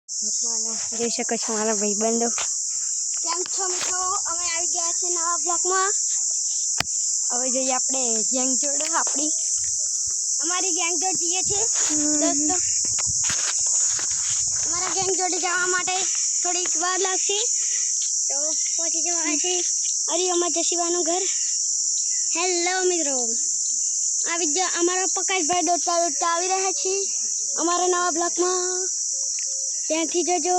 જોઈ શકો છો મારા ભાઈબંધો કેમ છો મિત્રો? અમે આવી ગયા છે નવા બ્લોકમાં. હવે જોઈએ આપણે ગેંગ જોડે આપણી અમારી ગેંગ જોડે જઈએ છીએ દોસ્તો. અમારા ગેંગ જોડે જવા માટે થોડીક વાર લાગશે, તો પહોંચી જવા છે અમારા જસીબાનું ઘર. હેલો મિત્રો, અમારા પ્રકાશભાઈ દોડતા દોડતા આવી રહ્યા છે અમારા નવા બ્લોકમાં. ત્યાંથી જોજો.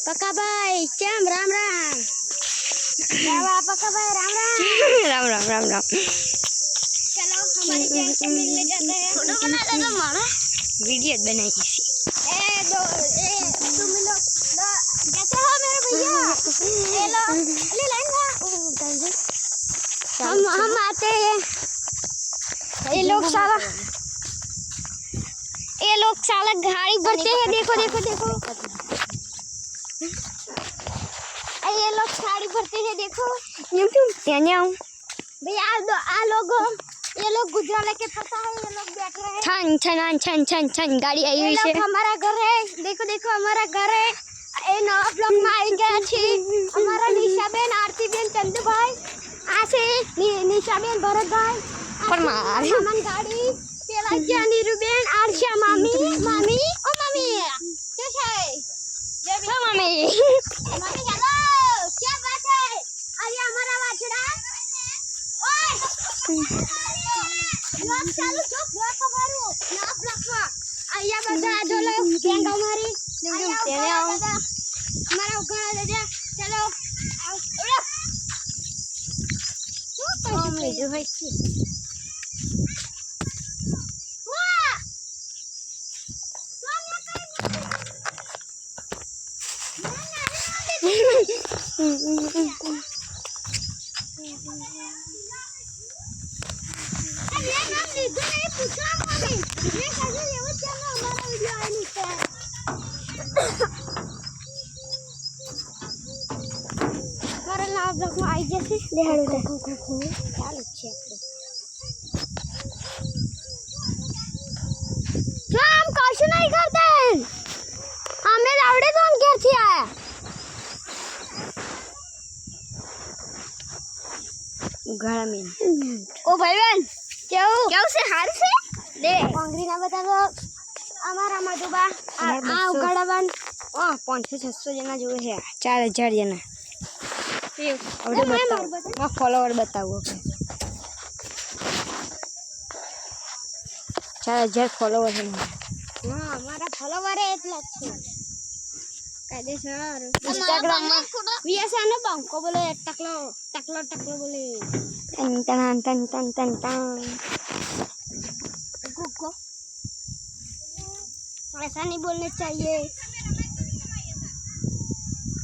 પકાભાઈ કેમ? રામ રામ. पकाभाई राम राम राम राम राम राम। चलो हमारी गैंग से मिलने जाते हैं। फोटो बना ले दो मामा, वीडियो बनाई किसी तुम मिलो कैसे हो मेरे भैया? ले लो ले लेना। हम आते हैं। ये लोग साला गाड़ी भरते हैं। देखो देखो देखो ये लोग साड़ी भरते हैं। देखो भैया ये लोग गुजरा लेके फंसा है। ये लोग बैठ रहे हैं। छन छन छन छन छन गाड़ी आई हुई है। हमारा घर है। देखो देखो हमारा घर है। ए नवा ब्लॉक में आई गया छी हमारा निशा बेन, आरती बेन, चंदू भाई, आसे निशा बेन, भरत भाई, परमार सामान गाड़ी पेला क्या नीरू बेन, आरशा मामी मामी ओ मामी कैसे है? मामी मामी हेलो, क्या बात है? अरे हमारा वाचड़ा ओए ब्लॉक चालू चुप ब्लॉक को मारो ना ब्लॉक में आया बता जो लोग गैंग हमारी हमारा उखाड़ा दे दे। चलो आओ मम्मी जो है आई जैसे चालू છે जो हम कौन नहीं करते हमें लावड़े तो हम क्या थी आया गला में ओ भाई बहन क्या से हार से दे कांगरी ना बता दो हमारा मधुबा आ उगड़वन 500-600 जना जो है 4000 जना હવે બતાવો ફોલોવર બતાવો 4000 ફોલોવર છે હા અમારા ફોલોવર એટલા જ છે કાયદેસર ઇન્સ્ટાગ્રામ માં વીએસઆર નો બંકો બોલે ટકલો ટકલો ટકલો બોલે તન તન તન તન તન તન गुग्गो ऐसा नहीं बोलने चाहिए।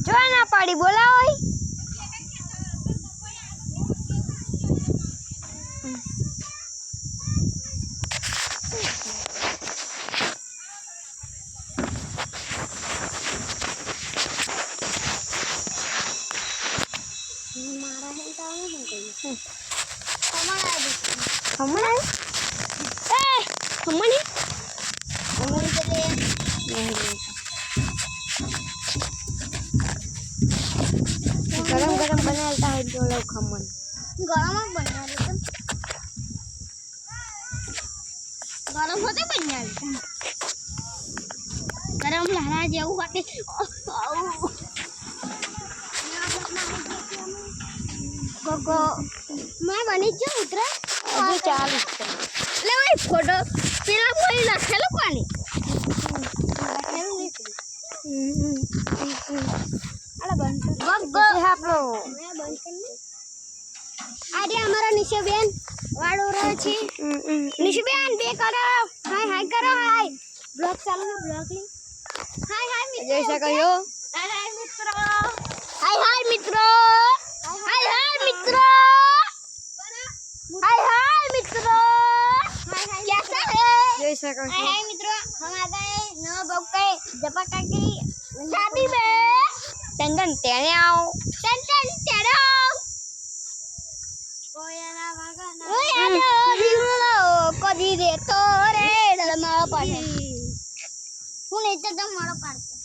जो ना पाड़ी बोला होई मारा है तो नहीं कोई हमारा ए हमारे हमारे चले गरम गरम बनाता है जो लोग खमन गरम बना लेते गरम होते बना लेते गरम लहरा जाऊ आते गोगो मैं बनी जो उतरा अभी 40 ले भाई फोटो पेला कोई लखेलो पानी लखेलो नहीं अरे बंद गोगो आप लोग मैं बंद करने आज हमारा निशा बेन वाड़ हो रहा है निशा बेन बे करो हाय हाय करो हाय ब्लॉग चालू है ब्लॉग ली हाय हाय मित्रों जैसा कहियो हाय हाय मित्रों हाय हाय मित्रों हाय हाय मित्रों हाय हाय मित्रों कैसा है? जैसा कहियो हाय हाय मित्रों हम आ गए नौ बक्के जपा की शादी में तन तन तेरे आओ टन टन तेरो कोयला भागा ओए दिलो कदी रे तोरे दलमा पानी હું નહીં તો મારો પાડતો